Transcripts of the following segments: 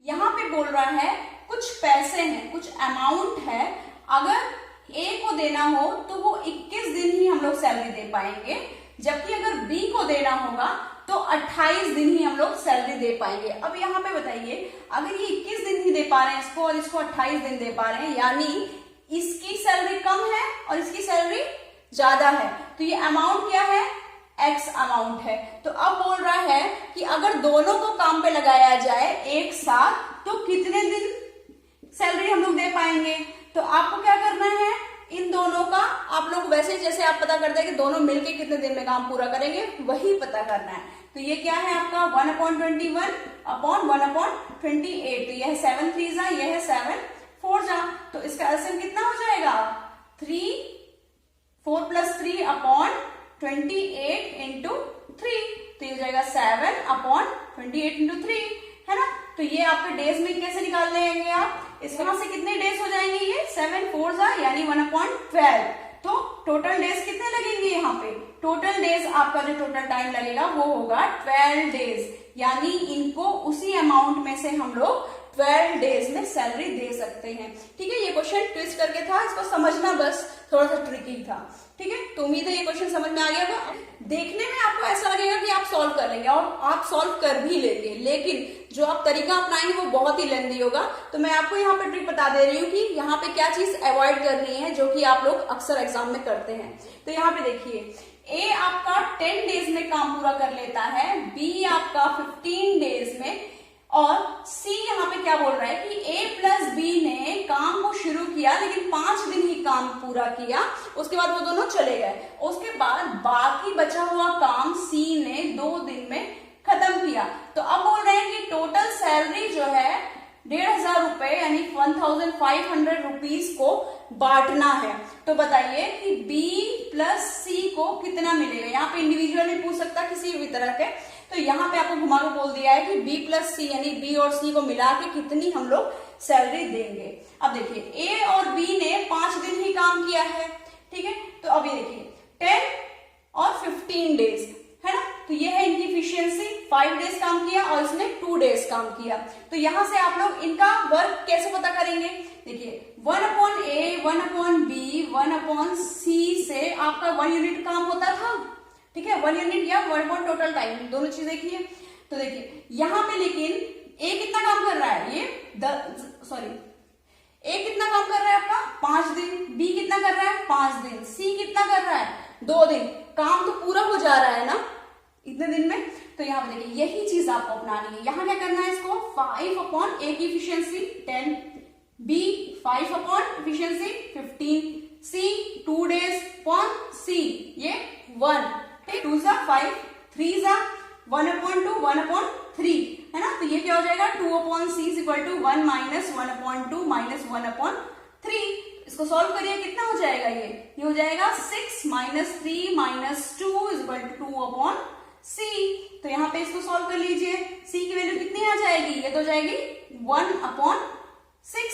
यहाँ पे बोल रहा है कुछ पैसे हैं, कुछ अमाउंट है, अगर ए को देना हो तो वो 21 दिन ही हम लोग सैलरी दे पाएंगे, जबकि अगर बी को देना होगा तो 28 दिन ही हम लोग सैलरी दे पाएंगे। अब यहाँ पे बताइए, अगर ये 21 दिन ही दे पा रहे हैं इसको और इसको 28 दिन दे पा रहे हैं, यानी इसकी सैलरी कम है और इसकी सैलरी ज्यादा है, तो ये अमाउंट क्या है, एक्स अमाउंट है। तो अब बोल रहा है कि अगर दोनों को काम पे लगाया जाए एक साथ तो कितने दिन सैलरी हम लोग दे पाएंगे। तो आपको क्या करना है, इन दोनों का आप लोग वैसे जैसे आप पता करते हैं कि दोनों मिलके कितने दिन में काम पूरा करेंगे, वही पता करना है। तो ये क्या है आपका 1/21 अपॉन 1/28, तो यह है 7 3 जा, यह है 7 4 जा, तो इसका एलसीएम कितना हो जाएगा 3 4 + 3 अपॉन 28 इंटू 3, तो ये हो जाएगा 7/28 इंटू 3, है ना। तो ये आपके डेज में कैसे निकाल लेंगे आप, इस वहां से कितने डेज हो जाएंगे, ये 7 4 जा यानी 1/12, तो टोटल डेज कितने लगेंगे यहाँ पे, टोटल डेज आपका जो टोटल टाइम लगेगा वो होगा 12 डेज, यानी इनको उसी अमाउंट में से हम लोग 12 डेज में सैलरी दे सकते हैं। ठीक है, ये क्वेश्चन ट्विस्ट करके था, इसको समझना बस थोड़ा सा ट्रिकी था। ठीक है, तो उम्मीद है ये क्वेश्चन समझ में आ गया होगा। देखने में आपको ऐसा लगेगा कि आप सॉल्व कर लेंगे और आप सॉल्व कर भी लेंगे, लेकिन जो आप तरीका अपनाएंगे वो बहुत ही लेंदी होगा। तो मैं आपको यहाँ पे ट्रिक बता दे रही हूँ कि यहाँ पे क्या चीज अवॉइड करनी है जो कि आप लोग अक्सर एग्जाम में करते हैं। तो यहाँ पे देखिए, ए आपका 10 डेज में काम पूरा कर लेता है, बी आपका 15 डेज में, और सी यहाँ पे क्या बोल रहा है कि ए प्लस बी ने काम को शुरू किया लेकिन 5 दिन ही काम पूरा किया, उसके बाद वो दोनों चले गए, उसके बाद बाकी बचा हुआ काम सी ने 2 दिन में खत्म किया। तो अब बोल रहे हैं कि टोटल सैलरी जो है 1,500 रुपए यानी 1,500 रुपीज को बांटना है। तो बताइए कि B प्लस सी को कितना मिलेगा, यहाँ पे इंडिविजुअल भी पूछ सकता किसी भी तरह के, तो यहाँ पे आपको घुमा के बोल दिया है कि B प्लस सी यानी B और C को मिला के कितनी हम लोग सैलरी देंगे। अब देखिए A और B ने 5 दिन ही काम किया है, ठीक है, तो अभी देखिए 10 और 15 डेज है ना, तो ये है इनकी इफिशियंसी, 5 डेज काम किया और इसने 2 डेज काम किया। तो यहां से आप लोग इनका वर्क कैसे पता करेंगे, देखिए 1/A 1/B 1/C से आपका 1 यूनिट काम होता था, ठीक है, 1 यूनिट या 1 टोटल टाइम, दोनों चीज देखिए। तो देखिए यहाँ पे लेकिन A कितना काम कर रहा है, ये A कितना काम कर रहा है आपका 5 दिन, B कितना कर रहा है 5 दिन, C कितना कर रहा है 2 दिन, काम तो पूरा हो जा रहा है ना इतने दिन में। तो यहाँ पे देखिए यही चीज आपको अपनानी है, यहाँ क्या करना है, इसको 5/A की efficiency 10, B 5/इफिशियंसी 15, C 2 days upon C ये 1, 2 जा 5, 3 जा 1/2 1/3, है ना, तो ये क्या हो जाएगा 2/C = 1 - 1/2 - 1/3। इसको सॉल्व करिए, कितना हो जाएगा, ये हो जाएगा 6 - 3 - 2 = 2/C। तो यहाँ पे इसको सॉल्व कर लीजिए, C की वैल्यू कितनी आ जाएगी, ये तो जाएगी 1/6,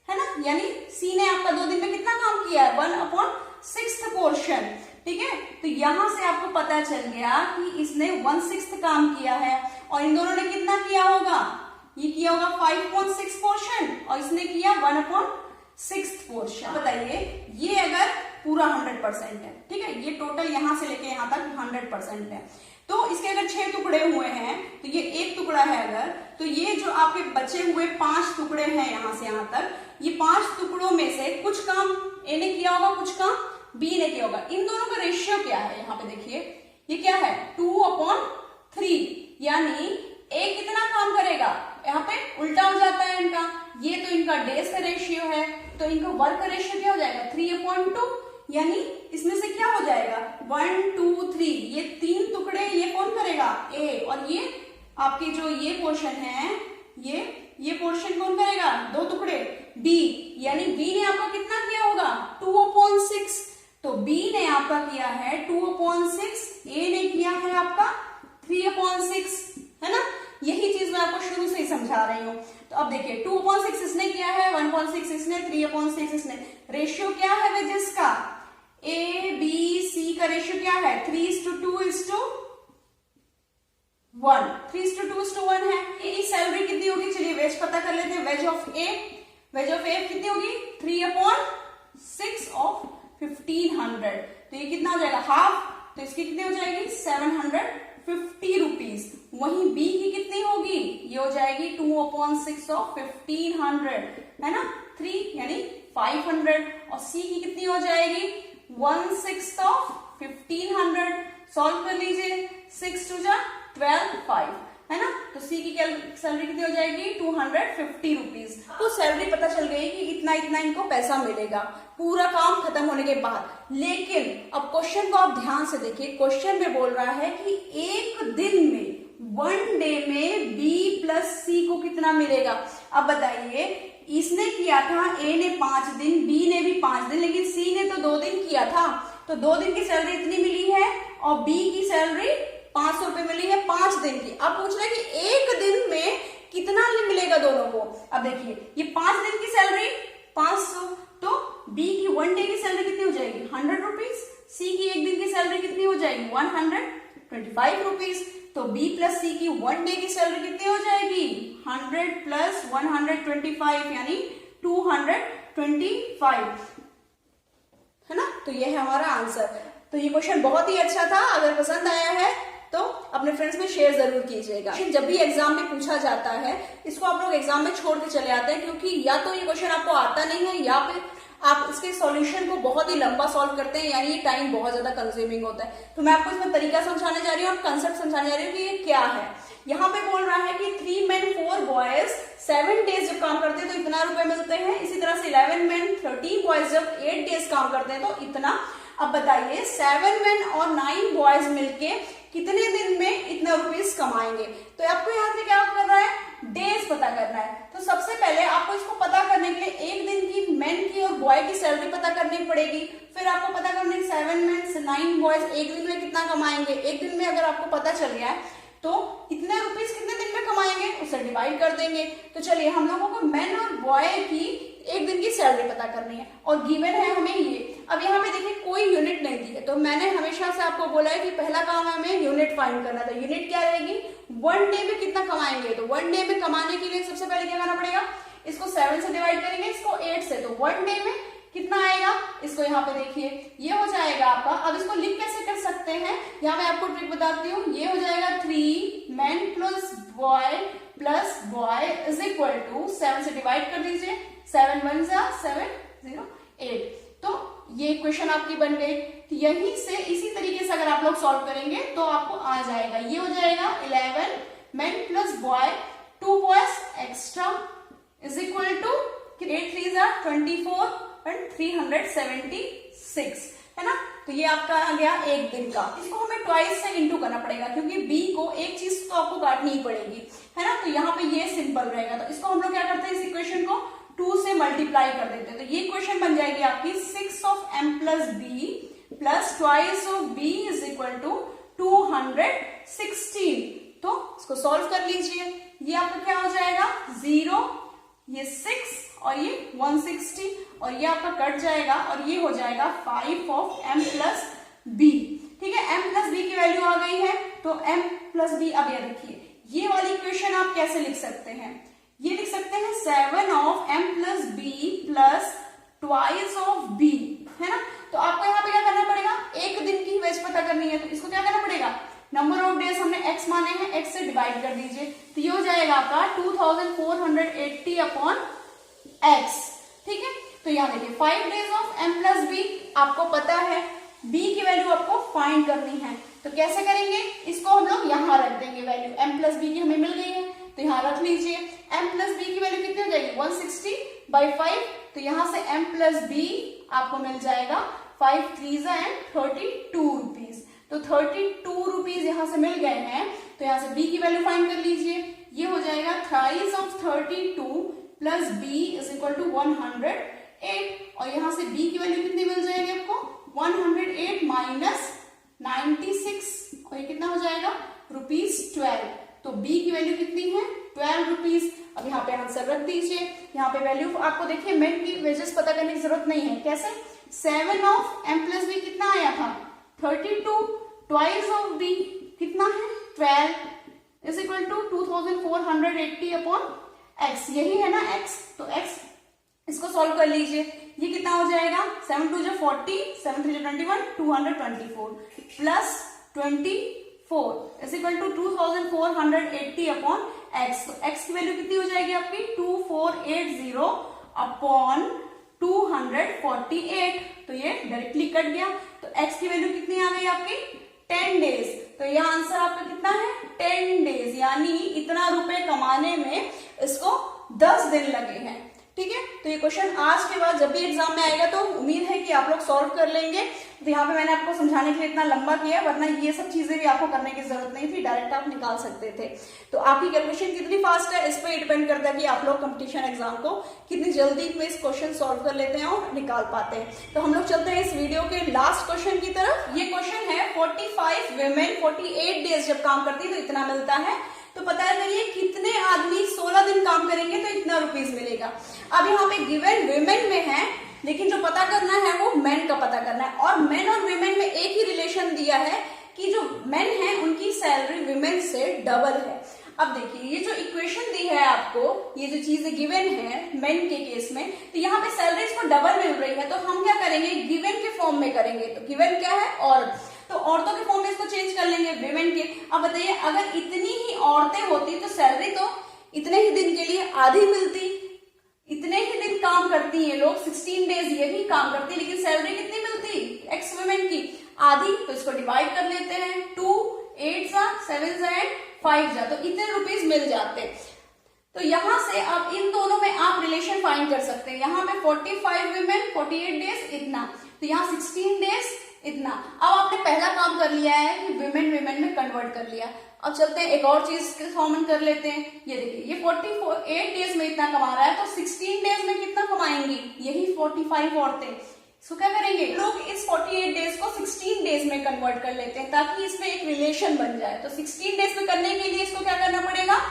है ना, यानी C ने आपका 2 दिन में कितना काम किया है 1/6 पोर्शन, ठीक है। तो यहां से आपको पता चल गया कि इसने 1/6 काम किया है और इन दोनों ने कितना किया होगा, ये किया होगा 5.6 पोर्शन और इसने किया 1/6 पोर्शन। बताइए ये अगर पूरा 100% है, ठीक है, ये टोटल यहां से लेके यहां तक 100% है, तो इसके अगर 6 टुकड़े हुए हैं तो ये 1 टुकड़ा है अगर, तो ये जो आपके बचे हुए 5 टुकड़े हैं यहां से यहां तक, ये 5 टुकड़ों में से कुछ काम ए ने किया होगा, कुछ काम बी ने किया होगा। इन दोनों का रेशियो क्या है, यहाँ पे देखिए ये क्या है 2/3, यानी ए कितना काम करेगा, यहाँ पे उल्टा हो जाता है इनका, ये तो इनका डेज का रेशियो है, तो इनका वर्क का रेशियो क्या हो जाएगा 3/2, यानी इसमें से क्या हो जाएगा 1 2 3, ये 3 टुकड़े ये कौन करेगा ए, और ये आपकी जो ये पोर्शन है ये पोर्शन कौन करेगा 2 टुकड़े बी, यानी बी ने आपका कितना किया होगा 2/6, तो B ने आपका किया है 2/6, A ने किया है आपका 3/6, है ना, यही चीज मैं आपको शुरू से ही समझा रही हूँ। तो अब देखिए 2/6 इसने किया है, 1/6 इसने, 3/6 इसने, रेशियो क्या है वेजेस का, A B C का रेशियो क्या है 3:2:1, 3:2:1 है। सैलरी कितनी होगी, चलिए वेज पता ऑफ ए, वेज ऑफ ए कितनी होगी 3/6 ऑफ 1500, तो ये कितना हो जाएगा हाफ, तो इसकी कितनी हो जाएगी 750 रुपीज। वहीं बी की कितनी होगी, ये हो जाएगी 2/6 ऑफ 1500, है ना, 3 यानी 500, और सी की कितनी हो जाएगी 1/6 ऑफ 1500। सॉल्व कर लीजिए, 6 2 जा 12 5, है ना, तो सी की सैलरी कितनी हो जाएगी 250 रुपीज। तो सैलरी पता चल गई कि इतना इतना इनको पैसा मिलेगा पूरा काम खत्म होने के बाद। लेकिन अब क्वेश्चन को आप ध्यान से देखिए, क्वेश्चन में बोल रहा है कि एक दिन में, वन डे में बी प्लस सी को कितना मिलेगा। अब बताइए, इसने किया था ए ने 5 दिन, बी ने भी 5 दिन, लेकिन सी ने तो 2 दिन किया था, तो 2 दिन की सैलरी इतनी मिली है और बी की सैलरी 500 रुपए मिली है 5 दिन की। अब पूछ रहा है कि एक दिन में कितना मिलेगा दोनों को। अब देखिए, ये 5 दिन की सैलरी 500, तो बी की वन डे की सैलरी कितनी हो जाएगी 100 रुपीज, सी की एक दिन की सैलरी कितनी हो जाएगी 125 रुपीज। तो बी प्लस सी की वन डे की सैलरी कितनी हो जाएगी 100 प्लस 125 यानी 225, है ना। तो ये है हमारा आंसर। तो ये क्वेश्चन बहुत ही अच्छा था, अगर पसंद आया है तो अपने फ्रेंड्स में शेयर जरूर कीजिएगा। जब भी एग्जाम में पूछा जाता है, इसको आप लोग एग्जाम में छोड़ के चले आते हैं, क्योंकि या तो ये क्वेश्चन आपको आता नहीं है या फिर आप इसके सॉल्यूशन को बहुत ही लंबा सॉल्व करते हैं, यानी ये टाइम बहुत ज्यादा कंज्यूमिंग होता है। तो मैं आपको इसमें तरीका समझाने जा रही हूँ और कंसेप्ट समझाने जा रही हूँ कि ये क्या है। यहाँ पे बोल रहा है कि 3 men 4 boys 7 डेज जब काम करते हैं तो इतना रुपए मिलते हैं। इसी तरह से 11 men 13 boys जब 8 डेज काम करते हैं तो इतना। अब बताइए 7 men और 9 boys मिलके कितने दिन में इतना रुपीस कमाएंगे। तो आपको यहाँ से क्या करना है, डेज पता करना है। तो सबसे पहले आपको इसको पता करने के लिए एक दिन की मेन की और बॉय की सैलरी पता करनी पड़ेगी। फिर आपको पता करना है 7 men 9 boys एक दिन में कितना कमाएंगे। एक दिन में अगर आपको पता चल गया है तो इतने रुपीस कितने दिन में कमाएंगे, उसे डिवाइड कर देंगे। तो चलिए, हम लोगों को मेन और बॉय की एक दिन की सैलरी पता करनी है और गिवन है हमें ये। अब यहाँ पे देखिए कोई यूनिट नहीं दी है, तो मैंने हमेशा से आपको बोला है कि पहला काम है हमें यूनिट फाइंड करना। तो यूनिट क्या रहेगी, वन डे में कितना कमाएंगे। तो वन डे में कमाने के लिए सबसे पहले क्या करना पड़ेगा, इसको 7 से डिवाइड करेंगे, इसको 8 से, तो वन डे में कितना आएगा। इसको यहाँ पे देखिए, ये हो जाएगा आपका। अब इसको लिख कैसे कर सकते हैं, यहाँ मैं आपको ट्रिक बताती हूँ। ये हो जाएगा 3 men plus boy is equal to 7 से डिवाइड कर दीजिए, 7 1 7 0 8। तो ये इक्वेशन आपकी बन गई। तो यहीं से इसी तरीके से अगर आप लोग सॉल्व करेंगे तो आपको आ जाएगा। ये हो जाएगा 11 men plus boy 2 boys extra is equal to 8 3 24 and 376, है ना। तो ये आपका आ गया एक दिन का। इसको हमें ट्वाइस से इंटू करना पड़ेगा, क्योंकि बी को एक चीज तो आपको काटनी ही पड़ेगी, है ना। तो यहाँ पे ये सिंपल रहेगा। तो इसको हम लोग क्या करते हैं, इस इक्वेशन को 2 से मल्टीप्लाई कर देते हैं। तो ये इक्वेशन बन जाएगी आपकी 6 of m plus b plus twice of b is equal to 216। तो इसको सॉल्व कर लीजिए। ये आपका क्या हो जाएगा 0, ये 6 और ये 160, और ये आपका कट जाएगा और ये हो जाएगा 5 of m प्लस बी। ठीक है, m प्लस बी की वैल्यू आ गई है, तो m प्लस बी। अब ये देखिए, ये वाली इक्वेशन आप कैसे लिख सकते हैं, ये लिख सकते हैं 7 of m plus b plus twice of b, है ना। तो आपको यहाँ पे क्या करना पड़ेगा, एक दिन की वेज पता करनी है। तो इसको क्या करना पड़ेगा, नंबर ऑफ डेज हमने x माने हैं, x से डिवाइड कर दीजिए। तो ये हो जाएगा आपका 2480 अपॉन x। ठीक है, तो यहाँ देखिए 5 days of m plus b आपको पता है, b की वैल्यू आपको फाइंड करनी है। तो कैसे करेंगे, इसको हम लोग यहाँ रख देंगे, वैल्यू m प्लस बी की हमें मिल गई है, तो यहाँ रख लीजिए। m प्लस बी की वैल्यू कितनी हो जाएगी 160/5, तो यहाँ से m प्लस बी आपको मिल जाएगा 5 3 32 रुपीज। तो 32 रुपीज यहाँ से मिल गए हैं, तो यहाँ से b की वैल्यू फाइंड कर लीजिए। ये हो जाएगा thrice of 32 plus b is equal to 108, और यहाँ से b की वैल्यू कितनी मिल जाएगी आपको 108 माइनस 96, और ये कितना हो जाएगा ₹12। तो b की वैल्यू कितनी है 12 रुपीज। अब यहाँ पे आंसर रख दीजिए। यहाँ पे वैल्यू आपको देखिए, मेन की वेजेस पता करने की जरूरत नहीं है। कैसे, 7 ऑफ m प्लस बी कितना आया था 32, ट्वाइस ऑफ b कितना है 12 is equal to 2480 upon x, यही है ना x, तो x इसको सॉल्व कर लीजिए। ये कितना हो जाएगा, 7 2 40, 7 3 21, 224 plus 24 is equal to 2480 upon x। तो x की वैल्यू कितनी हो जाएगी आपकी 2480 अपॉन 248। तो ये डायरेक्टली कट गया। तो x की वैल्यू कितनी आ गई आपकी 10 डेज। तो यह आंसर आपका कितना है 10 डेज, यानी इतना रुपए कमाने में इसको 10 दिन लगे हैं। ठीक है, तो ये क्वेश्चन आज के बाद जब भी एग्जाम में आएगा तो उम्मीद है कि आप लोग सॉल्व कर लेंगे। तो यहाँ पे मैंने आपको समझाने के लिए इतना लंबा किया, वरना ये सब चीजें भी आपको करने की जरूरत नहीं थी, डायरेक्ट आप निकाल सकते थे। तो आपकी कैलकुलेशन कितनी फास्ट है इस पर डिपेंड करता है कि आप लोग कंपटीशन एग्जाम को कितनी जल्दी इस क्वेश्चन सॉल्व कर लेते हैं और निकाल पाते हैं। तो हम लोग चलते हैं इस वीडियो के लास्ट क्वेश्चन की तरफ। ये क्वेश्चन है 45 women 48 डेज जब काम करती है तो इतना मिलता है। तो पता करिए कितने आदमी 16 दिन काम करेंगे तो इतना रुपीस मिलेगा। अब यहाँ पे गिवन विमेन में है, लेकिन जो पता करना है वो मेन का पता करना है। और मेन और विमेन में एक ही रिलेशन दिया है कि जो मेन है उनकी सैलरी विमेन से डबल है। अब देखिए ये जो इक्वेशन दी है आपको, ये जो चीजें गिवन है मेन के केस में, तो यहाँ पे सैलरी इसको डबल मिल रही है। तो हम क्या करेंगे, गिवन के फॉर्म में करेंगे। तो गिवन क्या है औरत, तो औरतों के फॉर्म में इसको चेंज कर लेंगे विमेन के। अब बताइए अगर इतनी ही औरतें होती तो सैलरी तो इतने ही दिन के लिए आधी मिलती। इतने ही दिन काम करती है लोग, 16 डेज ये भी काम करती है, लेकिन सैलरी कितनी मिलती एक्स वुमेन की आधी। तो इसको डिवाइड कर लेते हैं, 2 8 7 5 तो इतने रुपीस मिल जाते। तो यहां से आप इन दोनों में आप रिलेशन फाइंड कर सकते हैं। यहाँ पे 45 women 48 डेज इतना, तो यहाँ 16 डेज इतना। अब आपने पहला काम कर लिया है कि विमेन में कन्वर्ट कर लिया। अब चलते हैं एक और चीज कॉमन कर लेते हैं। ये देखिए ये 48 डेज में इतना कमा रहा है, तो 16 डेज में कितना कमाएंगी, यही 45 औरतें। इसको क्या करेंगे लोग, इस 48 डेज को 16 डेज में कन्वर्ट कर लेते हैं ताकि इसमें एक रिलेशन बन जाए। तो 16 डेज में करने के लिए इसको क्या करना पड़ेगा,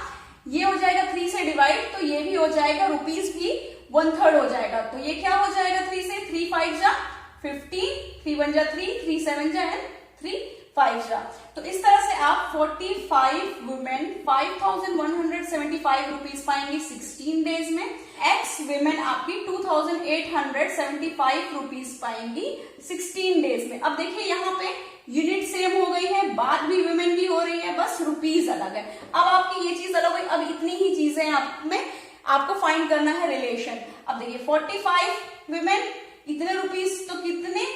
ये हो जाएगा 3 से डिवाइड, तो ये भी हो जाएगा, रुपीस भी 1/3 हो जाएगा। तो ये क्या हो जाएगा 3 से, 3 5 15, 3 1 3, 3 7 3 5 तो इस तरह से आप 45 women 5175 रुपीज पाएंगे 16 डेज में। एक्स women आपकी 2875 रुपीज पाएंगी 16 डेज में। अब देखिए यहाँ पे यूनिट सेम हो गई है, बात भी women की हो रही है, बस रुपीज अलग है। अब आपकी ये चीज अलग हुई, अब इतनी ही चीजें आप में आपको फाइंड करना है रिलेशन। अब देखिए 45 women इतने रुपीस, तो कितने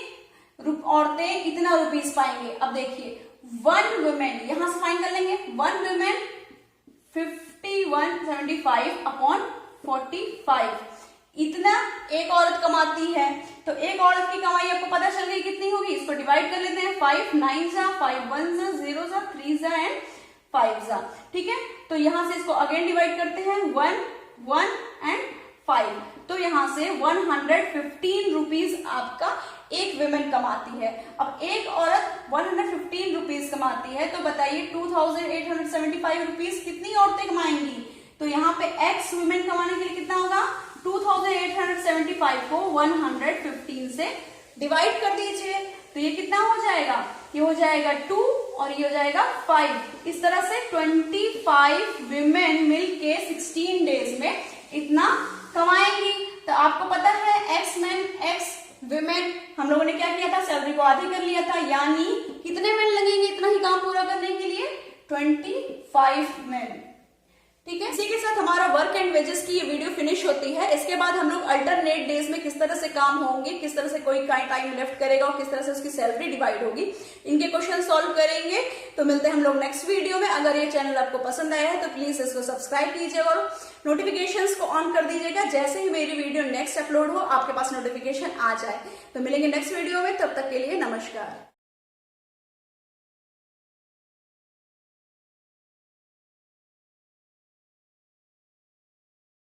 औरतें इतना रुपीस पाएंगे। अब देखिए 1 woman यहां से फाइंड कर लेंगे, 1 woman 5175 अपॉन 45 इतना एक औरत कमाती है। तो एक औरत की कमाई आपको पता चल गई कितनी होगी, इसको डिवाइड कर लेते हैं, 5 9 5 1 0 3 एंड 5 ठीक है। तो यहां से इसको अगेन डिवाइड करते हैं, 1 1 एंड 5, तो यहां से 115 रुपीज आपका एक विमेन कमाती है। अब एक औरत 115 रुपीज कमाती है, तो बताइए 2875 रुपीज कितनी औरतें कमाएंगी। तो यहाँ पे एक्स विमेन कमाने के लिए कितना होगा, 2875 को 115 से डिवाइड कर दीजिए, तो ये कितना हो जाएगा, ये हो जाएगा 2 और ये हो जाएगा 5। इस तरह से 25 विमेन मिलके 16 डेज में इतना कमाएंगी। तो आपको पता है एक्स मैन एक्स विमेन हम लोगों ने क्या किया था, सैलरी को आधी कर लिया था, यानी कितने मैन लगेंगे इतना ही काम पूरा करने के लिए, 25 मैन। ठीक है, इसी के साथ हमारा वर्क एंड वेजेस की ये वीडियो फिनिश होती है। इसके बाद हम लोग अल्टरनेट डेज में किस तरह से काम होंगे, किस तरह से कोई टाइम लेफ्ट करेगा और किस तरह से उसकी सैलरी डिवाइड होगी, इनके क्वेश्चन सॉल्व करेंगे। तो मिलते हैं हम लोग नेक्स्ट वीडियो में। अगर ये चैनल आपको पसंद आया है तो प्लीज इसको सब्सक्राइब कीजिएगा और नोटिफिकेशंस को ऑन कर दीजिएगा, जैसे ही मेरी वीडियो नेक्स्ट अपलोड हो आपके पास नोटिफिकेशन आ जाए। तो मिलेंगे नेक्स्ट वीडियो में, तब तक के लिए नमस्कार।